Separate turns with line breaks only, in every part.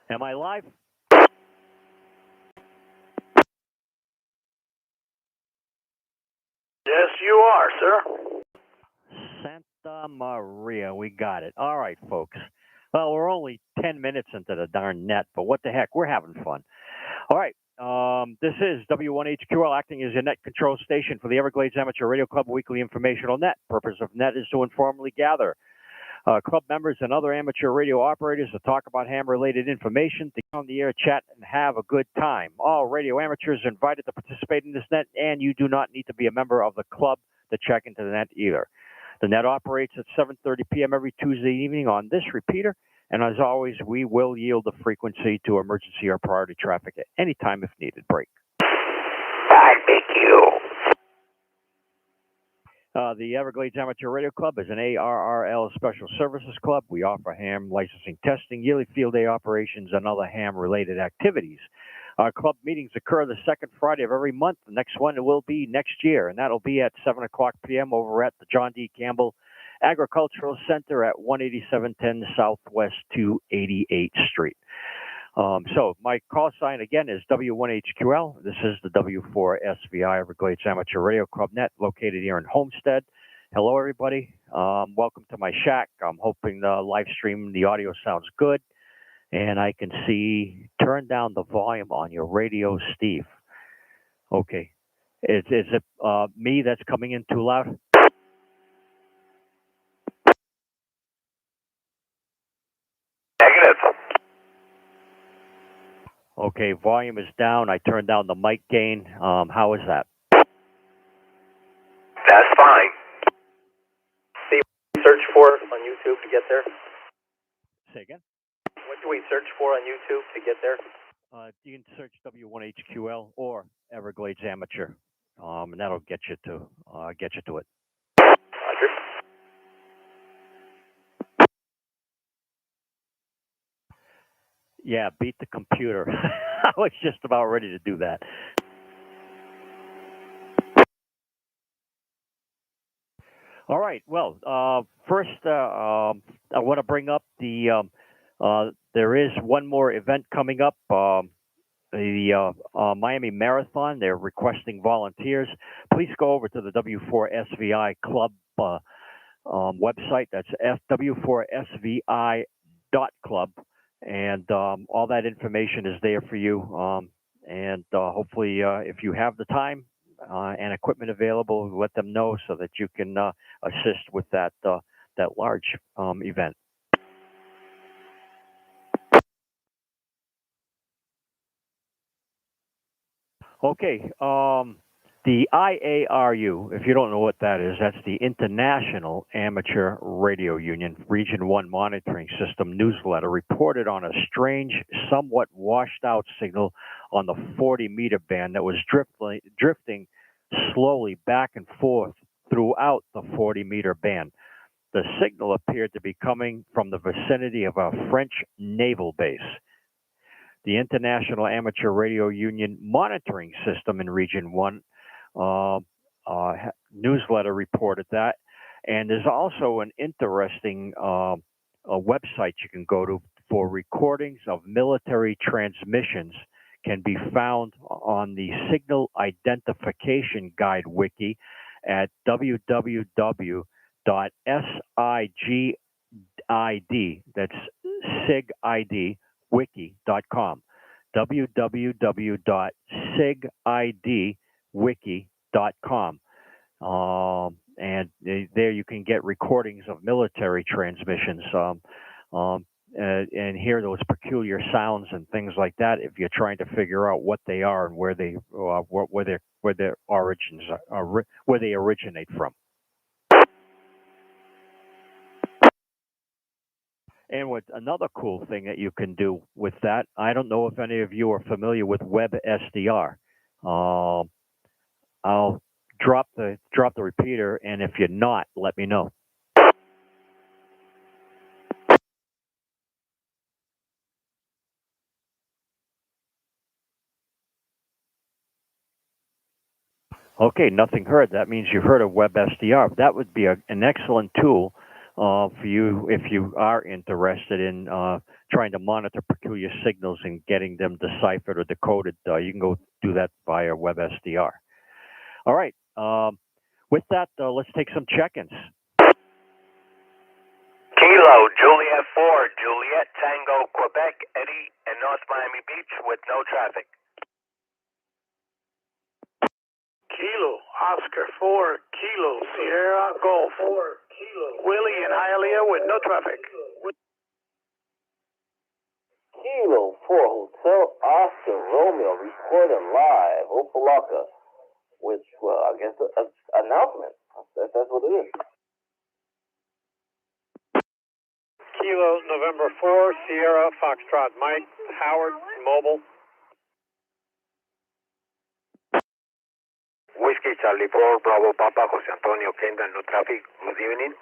Am I live?
Yes, you are, sir.
Santa Maria, we got it. All right, folks. Well, we're only 10 minutes into the darn net, but what the heck? We're having fun. All right. This is W1HQL acting as your net control station for the Everglades Amateur Radio Club Weekly Informational Net. Purpose of net is to informally gather club members and other amateur radio operators to talk about ham-related information, to get on the air, chat, and have a good time. All radio amateurs are invited to participate in this net, and you do not need to be a member of the club to check into the net either. The net operates at 7:30 p.m. every Tuesday evening on this repeater, and as always, we will yield the frequency to emergency or priority traffic at any time if needed. Break.
Barbecue.
The Everglades Amateur Radio Club is an ARRL Special Services Club. We offer ham licensing testing, yearly field day operations, and other ham-related activities. Our club meetings occur the second Friday of every month. The next one will be next year, and that'll be at 7 o'clock p.m. over at the John D. Campbell Agricultural Center at 18710 Southwest 288th Street. So my call sign again is W1HQL. This is the W4SVI Everglades Amateur Radio Club Net located here in Homestead. Hello, everybody. Welcome to my shack. I'm hoping the live stream, the audio sounds good. And I can see, turn down the volume on your radio, Steve. Okay. Is it me that's coming in too loud?
Negative.
Okay, volume is down. I turned down the mic gain. How is that?
That's fine. See, search for on YouTube to get there.
Say again?
What do we search for on YouTube to get there?
You can search W1HQL or Everglades Amateur, and that'll get you to it.
Roger.
Yeah, beat the computer. I was just about ready to do that. All right. Well, first, I want to bring up there is one more event coming up. The Miami Marathon. They're requesting volunteers. Please go over to the W4SVI Club website. That's W4SVI.club. And all that information is there for you. And hopefully, if you have the time and equipment available, let them know so that you can assist with that large event. Okay. The IARU, if you don't know what that is, that's the International Amateur Radio Union Region 1 Monitoring System newsletter, reported on a strange, somewhat washed out signal on the 40-meter band that was drifting slowly back and forth throughout the 40-meter band. The signal appeared to be coming from the vicinity of a French naval base. The International Amateur Radio Union Monitoring System in Region 1 newsletter reported that. And there's also an interesting a website you can go to for recordings of military transmissions, can be found on the Signal Identification Guide wiki at www.sigid, that's SIGID, wiki.com, www.sigidwiki.com. And there you can get recordings of military transmissions and hear those peculiar sounds and things like that if you're trying to figure out what they are and where their origins are, where they originate from. And with another cool thing that you can do with that, I don't know if any of you are familiar with WebSDR. I'll drop the repeater, and if you're not, let me know. Okay, nothing heard. That means you've heard of WebSDR. That would be an excellent tool for you if you are interested in trying to monitor peculiar signals and getting them deciphered or decoded, you can go do that via WebSDR. All right. With that, let's take some check-ins.
Kilo, Juliet 4, Juliet Tango, Quebec, Eddie, and North Miami Beach with no traffic.
Kilo, Oscar 4, Kilo, Sierra Golf 4, Kilo, Willie and Hialeah with no traffic.
Kilo 4, Hotel Oscar Romeo, recording live, Opalaka, which, well, I guess an announcement. That's what it is.
Kilo, November 4, Sierra, Foxtrot, Mike, Howard, Mobile.
Whiskey Charlie 4, Bravo Papa, Jose Antonio, Kendall, no traffic. Good evening.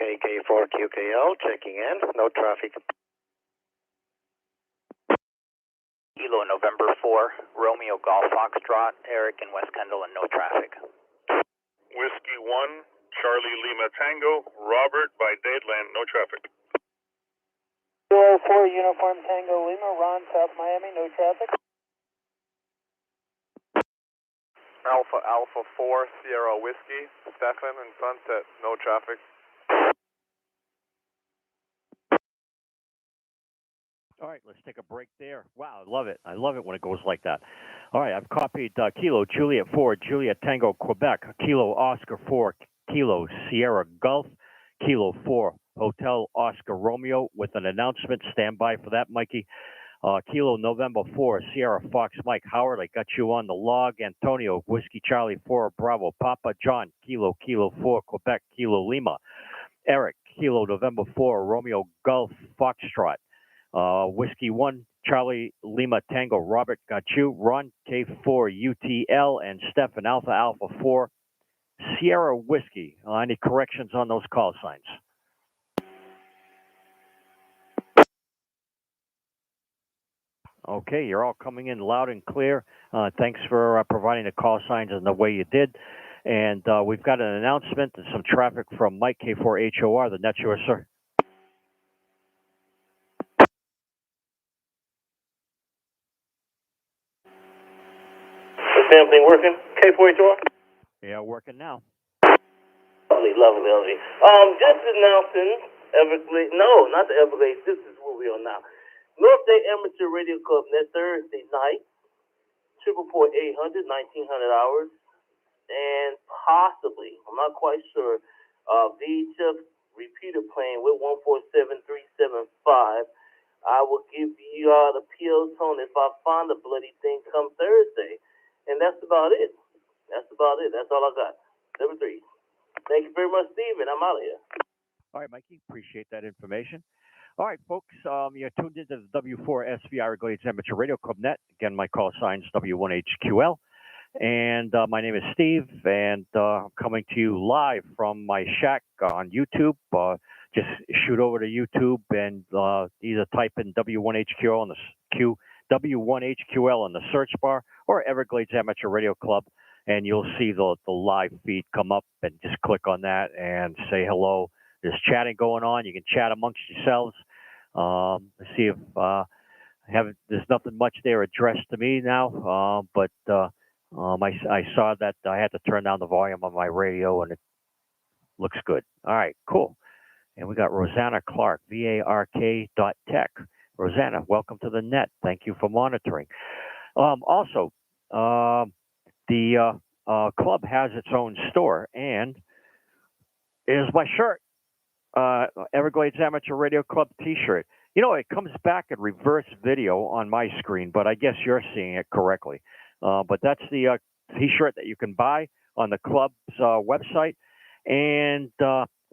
KK4, QKL, checking in, no traffic.
Kilo, November 4, Romeo Golf Foxtrot, Eric in West Kendall, and no traffic.
Whiskey 1, Charlie Lima Tango, Robert by Dadeland, no traffic.
Kilo 4, Uniform Tango Lima, Ron, South Miami, no traffic.
Alpha 4, Sierra Whiskey, Stefan and Sunset, no traffic.
All right, let's take a break there. Wow, I love it. I love it when it goes like that. All right, I've copied Kilo, Juliet 4, Juliet Tango, Quebec, Kilo, Oscar 4, Kilo, Sierra Gulf, Kilo 4, Hotel Oscar Romeo with an announcement. Stand by for that, Mikey. Kilo, November 4, Sierra Fox Mike Howard, I got you on the log. Antonio, Whiskey Charlie 4, Bravo Papa. John, Kilo 4, Quebec, Kilo Lima. Eric, Kilo, November 4, Romeo Gulf Foxtrot. Whiskey 1, Charlie Lima Tango, Robert got you. Ron, K4 UTL, and Stefan Alpha 4, Sierra Whiskey. Any corrections on those call signs? Okay, you're all coming in loud and clear. Thanks for providing the call signs in the way you did. And we've got an announcement and some traffic from Mike K4HOR. The net's yours, sir.
The damn thing working? K4HOR?
Yeah, working now.
Lovely. Just announcing Everglades. No, not the Everglades. This is where we are now. North Day Amateur Radio Club Net Thursday night. 800 1900 hours. And possibly, I'm not quite sure, VHF repeater playing with 147375. I will give you the PO tone if I find the bloody thing come Thursday. And that's about it. That's all I got. Number 3. Thank you very much, Steven. I'm out of here.
All right, Mikey. Appreciate that information. All right, folks. You're tuned into the W4SVI Everglades Amateur Radio Club Net. Again, my call sign's W1HQL. And my name is Steve, and I'm coming to you live from my shack on YouTube. Just shoot over to YouTube and either type in W1HQL on the W1HQL on the search bar, or Everglades Amateur Radio Club, and you'll see the live feed come up, and just click on that and say hello. There's chatting going on. You can chat amongst yourselves. Let's see if there's nothing much there addressed to me now, but I saw that I had to turn down the volume on my radio, and it looks good. All right, cool. And we got Rosanna Clark, VARK.tech. Rosanna, welcome to the net. Thank you for monitoring. Also, the club has its own store, and here's my shirt, Everglades Amateur Radio Club T-shirt. You know, it comes back in reverse video on my screen, but I guess you're seeing it correctly. But that's the T-shirt that you can buy on the club's website. And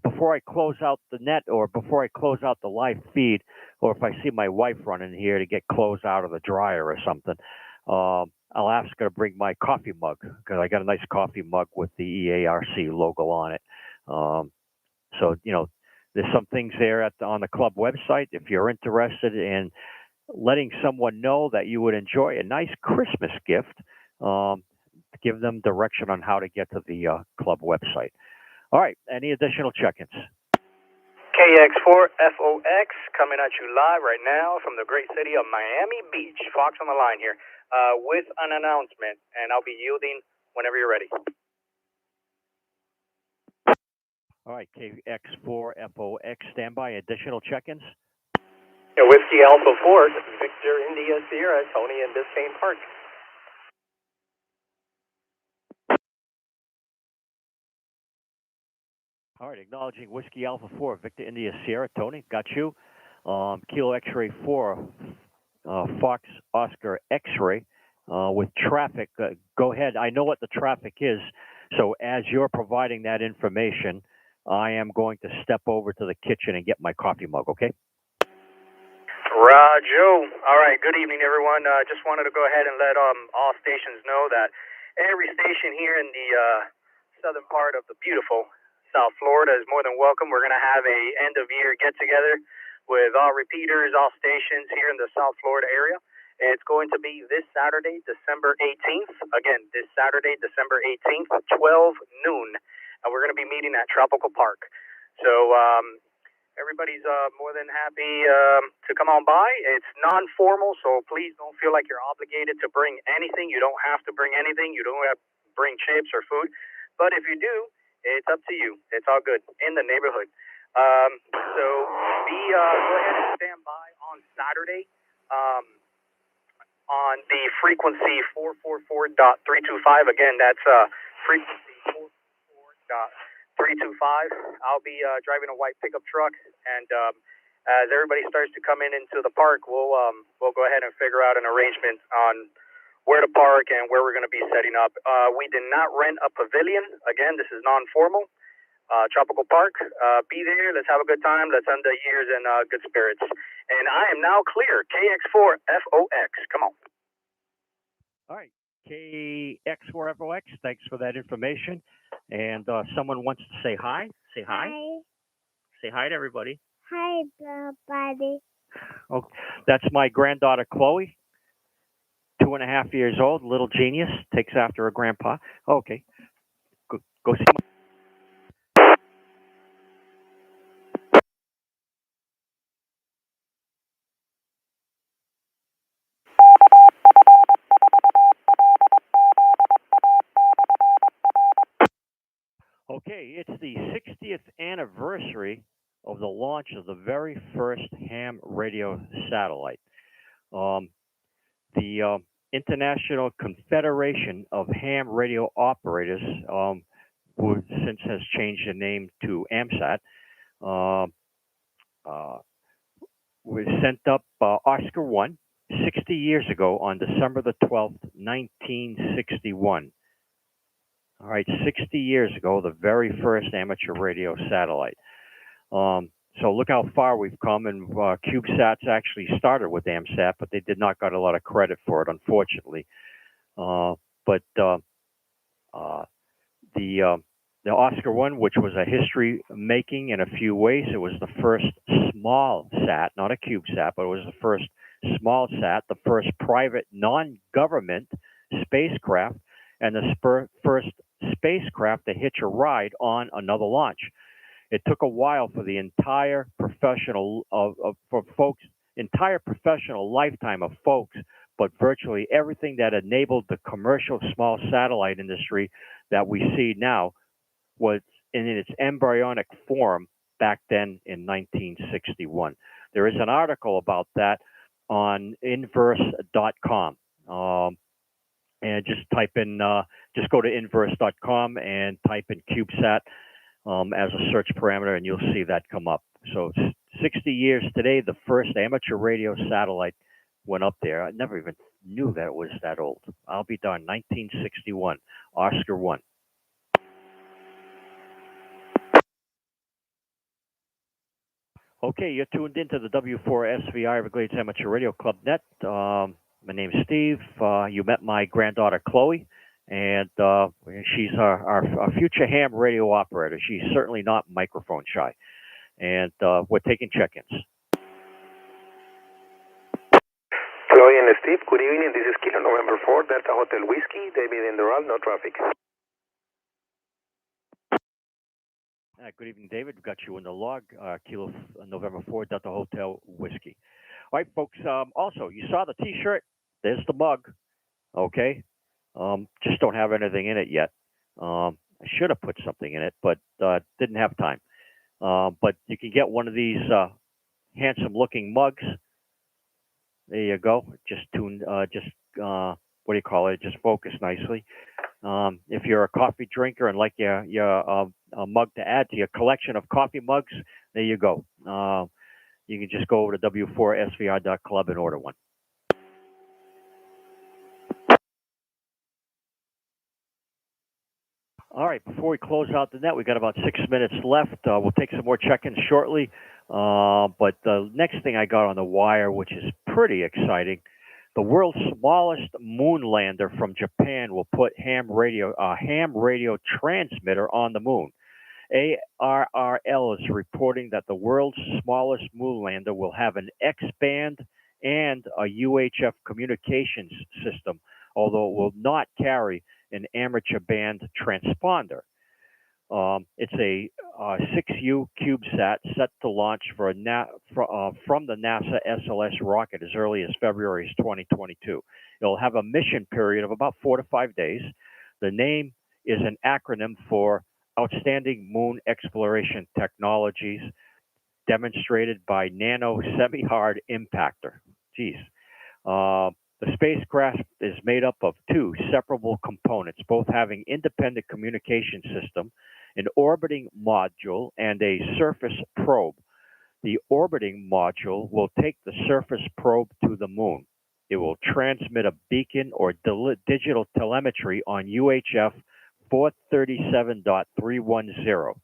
before I close out the net, or before I close out the live feed, or if I see my wife running here to get clothes out of the dryer or something, I'll ask her to bring my coffee mug, because I got a nice coffee mug with the EARC logo on it. So, you know, there's some things there on the club website. If you're interested in letting someone know that you would enjoy a nice Christmas gift, give them direction on how to get to the club website. All right, any additional check-ins?
KX4FOX coming at you live right now from the great city of Miami Beach. Fox on the line here with an announcement, and I'll be yielding whenever you're ready.
All right, KX4FOX, standby. Additional check-ins?
Yeah, Whiskey Alpha 4, Victor India Sierra, Tony in Biscayne Park.
All right, acknowledging Whiskey Alpha 4, Victor India Sierra, Tony, got you. Kilo X-Ray 4, Fox Oscar X-Ray with traffic. Go ahead. I know what the traffic is, so as you're providing that information, I am going to step over to the kitchen and get my coffee mug, okay?
Roger. All right, good evening, everyone. Just wanted to go ahead and let all stations know that every station here in the southern part of the beautiful South Florida is more than welcome. We're going to have a end-of-year get-together with all repeaters, all stations here in the South Florida area. It's going to be this Saturday, December 18th. Again, this Saturday, December 18th, 12 noon. And we're going to be meeting at Tropical Park. So everybody's more than happy to come on by. It's non-formal, so please don't feel like you're obligated to bring anything. You don't have to bring anything. You don't have to bring chips or food. But if you do, it's up to you. It's all good in the neighborhood. So go ahead and stand by on Saturday on the frequency 444.325. Again, that's frequency 444.325. I'll be driving a white pickup truck, and as everybody starts to come into the park, we'll go ahead and figure out an arrangement on where to park and where we're going to be setting up. We did not rent a pavilion. Again, this is non-formal. Tropical Park. Be there. Let's have a good time. Let's end the years in good spirits. And I am now clear. KX4FOX. Come on.
All right. KX4FOX, thanks for that information. And someone wants to say hi. Say hi.
Hi.
Say hi to everybody.
Hi, everybody.
Oh, that's my granddaughter, Chloe. 2.5 years old, little genius, takes after her grandpa. Okay, go see. Okay, it's the 60th anniversary of the launch of the very first ham radio satellite. The International Confederation of Ham Radio Operators, who since has changed the name to AMSAT, we sent up Oscar 1 60 years ago on December the 12th, 1961. All right, 60 years ago, the very first amateur radio satellite. So look how far we've come, and CubeSats actually started with AMSAT, but they did not get a lot of credit for it, unfortunately. But the Oscar 1, which was a history making in a few ways, it was the first small sat, not a CubeSat, but it was the first small sat, the first private non-government spacecraft, and the first spacecraft to hitch a ride on another launch. It took a while for the entire professional entire professional lifetime of folks, but virtually everything that enabled the commercial small satellite industry that we see now was in its embryonic form back then in 1961. There is an article about that on inverse.com. And just type in, just go to inverse.com and type in CubeSat as a search parameter, and you'll see that come up. So 60 years today, the first amateur radio satellite went up there. I never even knew that it was that old. I'll be darned. 1961, Oscar 1. Okay, you're tuned into the W4SVI Everglades Amateur Radio Club Net. My name's Steve. You met my granddaughter, Chloe, and she's our future ham radio operator. She's certainly not microphone shy. And we're taking check-ins.
Chloe and Steve, good evening. This is Kilo November 4, Delta Hotel Whiskey, David and Doral, no traffic.
Good evening, David. We've got you in the log, Kilo November 4 Delta Hotel Whiskey. All right, folks. Also, you saw the T-shirt. There's the mug. Okay. Just don't have anything in it yet. I should have put something in it, but didn't have time. But you can get one of these handsome-looking mugs. There you go. Just what do you call it? Just focus nicely. If you're a coffee drinker and like your mug to add to your collection of coffee mugs, there you go. You can just go over to W4SVR.club and order one. All right, before we close out the net, we got about 6 minutes left. We'll take some more check-ins shortly. But the next thing I got on the wire, which is pretty exciting, the world's smallest moon lander from Japan will put a ham radio transmitter on the moon. ARRL is reporting that the world's smallest moon lander will have an X-band and a UHF communications system, although it will not carry an amateur band transponder. It's a 6U CubeSat set to launch from the NASA SLS rocket as early as February 2022. It'll have a mission period of about 4 to 5 days. The name is an acronym for Outstanding Moon Exploration Technologies Demonstrated by Nano Semi-Hard Impactor. Geez. The spacecraft is made up of 2 separable components, both having independent communication system, an orbiting module, and a surface probe. The orbiting module will take the surface probe to the moon. It will transmit a beacon or digital telemetry on UHF 437.310.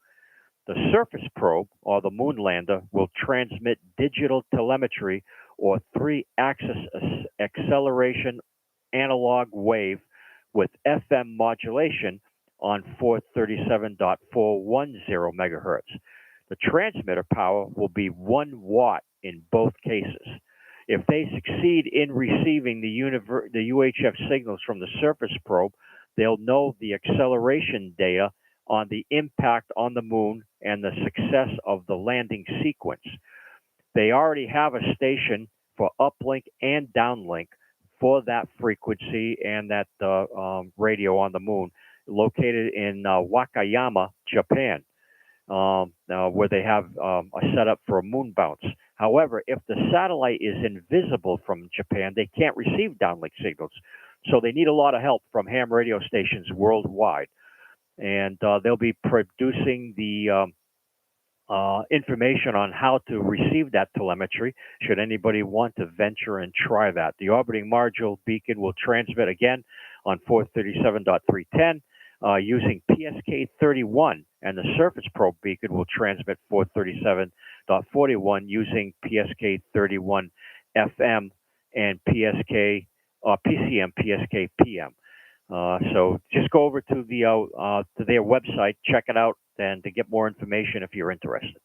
The surface probe, or the moon lander, will transmit digital telemetry or 3-axis acceleration analog wave with FM modulation on 437.410 megahertz. The transmitter power will be 1 watt in both cases. If they succeed in receiving the UHF signals from the surface probe, they'll know the acceleration data on the impact on the moon and the success of the landing sequence. They already have a station for uplink and downlink for that frequency and that radio on the moon, located in Wakayama, Japan, where they have a setup for a moon bounce. However, if the satellite is invisible from Japan, they can't receive downlink signals. So they need a lot of help from ham radio stations worldwide. And they'll be producing the information on how to receive that telemetry, should anybody want to venture and try that. The orbiting module beacon will transmit again on 437.310 using PSK31, and the surface probe beacon will transmit 437.41 using PSK31 FM and PCM PSK PM. So just go over to their website, check it out, and to get more information if you're interested.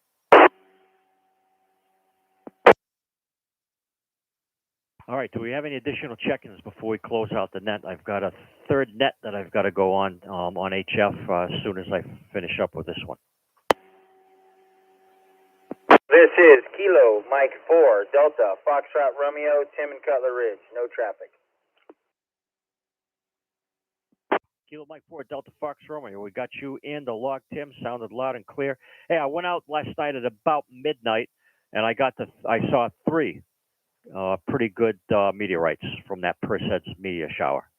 All right, do we have any additional check-ins before we close out the net? I've got a third net that I've got to go on HF as soon as I finish up with this one.
This is Kilo Mike 4 Delta Foxtrot Romeo, Tim and Cutler Ridge. No traffic.
Kilo Mike 4 Delta Fox Romeo. We got you in the log, Tim. Sounded loud and clear. Hey, I went out last night at about midnight, and I saw 3 pretty good meteorites from that Perseids meteor shower.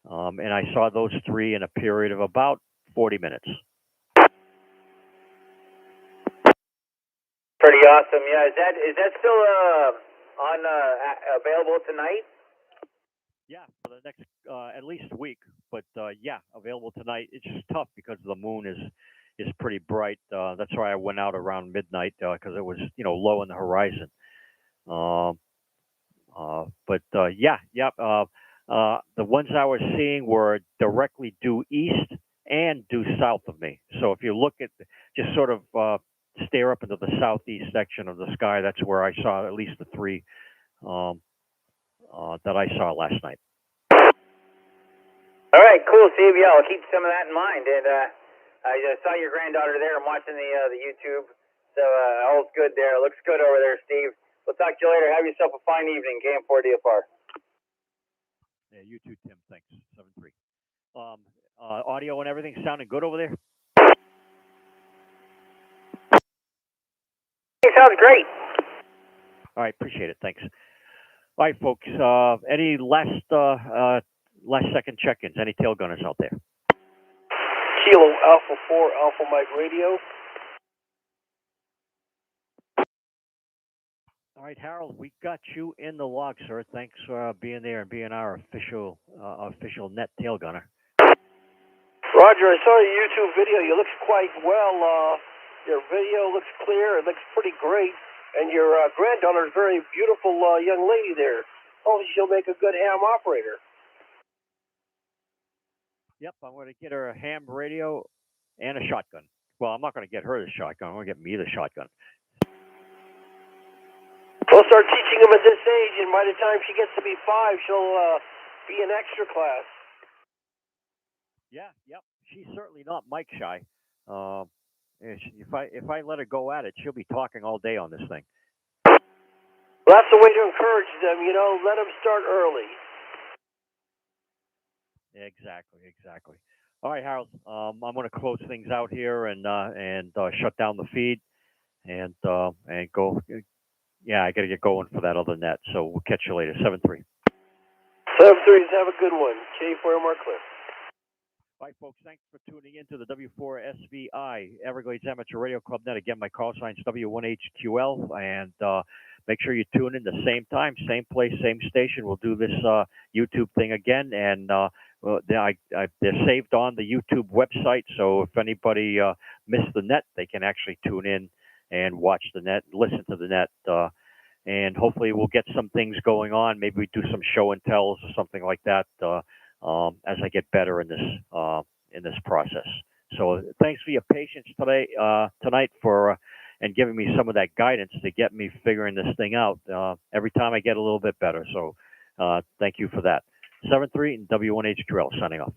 And I saw those 3 in a period of about 40 minutes.
Pretty awesome. Yeah, is that still available tonight?
Yeah, for the next at least a week. But yeah, available tonight. It's just tough because the moon is pretty bright. That's why I went out around midnight because it was low on the horizon. The ones I was seeing were directly due east and due south of me. So if you look at, just sort of stare up into the southeast section of the sky, that's where I saw at least the 3 that I saw last night.
All right, cool, Steve. Yeah, I'll keep some of that in mind. And I saw your granddaughter there. I'm watching the YouTube. So all's good there. Looks good over there, Steve. We'll talk to you later. Have yourself a fine evening. KM4 DFR.
Yeah, you too, Tim. Thanks. 7-3. Audio and everything sounding good over there?
It sounds great.
All right, appreciate it. Thanks. All right, folks. Any last second check-ins? Any tail gunners out there?
Kilo Alpha 4 Alpha Mike Radio.
All right, Harold, we got you in the log, sir. Thanks for being there and being our official net tail gunner.
Roger, I saw your YouTube video. You look quite well. Your video looks clear. It looks pretty great. And your granddaughter is a very beautiful young lady there. Hopefully she'll make a good ham operator.
Yep, I'm going to get her a ham radio and a shotgun. Well, I'm not going to get her the shotgun. I'm going to get me the shotgun.
We'll start teaching them at this age, and by the time she gets to be 5, she'll be in extra class.
Yeah, yep. She's certainly not Mike shy. If I let her go at it, she'll be talking all day on this thing.
Well, that's the way to encourage them, let them start early.
Exactly. All right, Harold. I'm going to close things out here and shut down the feed and go. Yeah, I got to get going for that other net. So we'll catch you later. 7-3.
7-3s, have a good one. K4 Mark Cliff.
All right, folks, thanks for tuning in to the W4SVI Everglades Amateur Radio Club Net. Again, my call sign's W1HQL, and make sure you tune in the same time, same place, same station. We'll do this YouTube thing again, and they're saved on the YouTube website, so if anybody missed the net, they can actually tune in and watch the net, listen to the net, and hopefully we'll get some things going on. Maybe we do some show and tells or something like that. As I get better in this process. So thanks for your patience tonight for and giving me some of that guidance to get me figuring this thing out. Every time I get a little bit better. So thank you for that. 7-3 and W1HQL signing off.